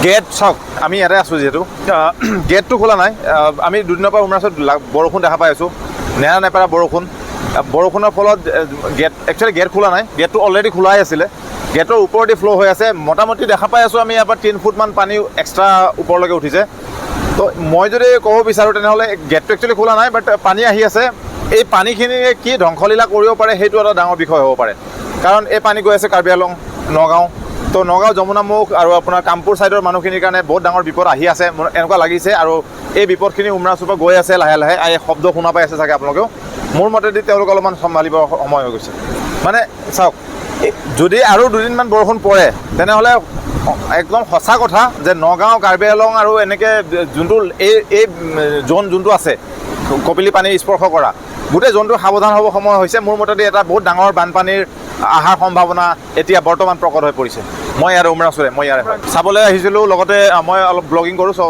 gate চাওক আমি ইয়াতে আছোঁ যিহেতু গেটটো খোলা নাই আমি দুদিনৰ পৰা উমৰাচত বৰষুণ দেখা পাই আছোঁ নেৰা নেপেৰা বৰষুণৰ ফলত গেট একচুৱেলি গেট খোলা নাই গেটটো অলৰেডি খোলাই আছিলে গেটৰ ওপৰেদি ফ্ল' হৈ আছে মোটামুটি দেখা পাই আছোঁ আমি ইয়াৰ পৰা 3 ফুটমান পানী এক্সট্ৰা ওপৰলৈকে উঠিছে তো মই যদি ক'ব বিচাৰোঁ তেনেহ'লে গেটটো একচুৱেলি খোলা নাই বাট পানী আহি আছে এই পানীখিনিয়ে কি ধ্বংসলীলা কৰিব পাৰে সেইটো এটা ডাঙৰ বিষয় হ'ব পাৰে কাৰণ এই পানী গৈ আছে কাৰ্বি আংলং নগাঁও তো নগাঁও যমুনামুখ আৰু আপোনাৰ কামপুৰ ছাইডৰ মানুহখিনিৰ কাৰণে বহুত ডাঙৰ বিপদ আহি আছে মোৰ এনেকুৱা লাগিছে আৰু এই বিপদখিনি উমৰাচুৰ পৰা গৈ আছে লাহে লাহে এই শব্দ শুনা পাই আছে চাগে আপোনালোকেও মোৰ মতেদি তেওঁলোক অলপমান চম্ভালিব সময় হৈ গৈছে মানে চাওক যদি আৰু দুদিনমান বৰষুণ পৰে তেনেহ'লে একদম সঁচা কথা যে নগাঁও কাৰ্বি আংলং আৰু এনেকৈ যোনটো এই জোন যোনটো আছে কপিলি পানী স্পৰ্শ কৰা গোটেই জোনটো সাৱধান হ'ব সময় হৈছে মোৰ মতেদি এটা বহুত ডাঙৰ বানপানীৰ অহাৰ সম্ভাৱনা এতিয়া বৰ্তমান প্ৰকট হৈ পৰিছে মই ইয়াৰে উমৰাচুৰে মই ইয়াৰে চাবলৈ আহিছিলোঁ লগতে মই অলপ ব্লগিং কৰোঁ চ'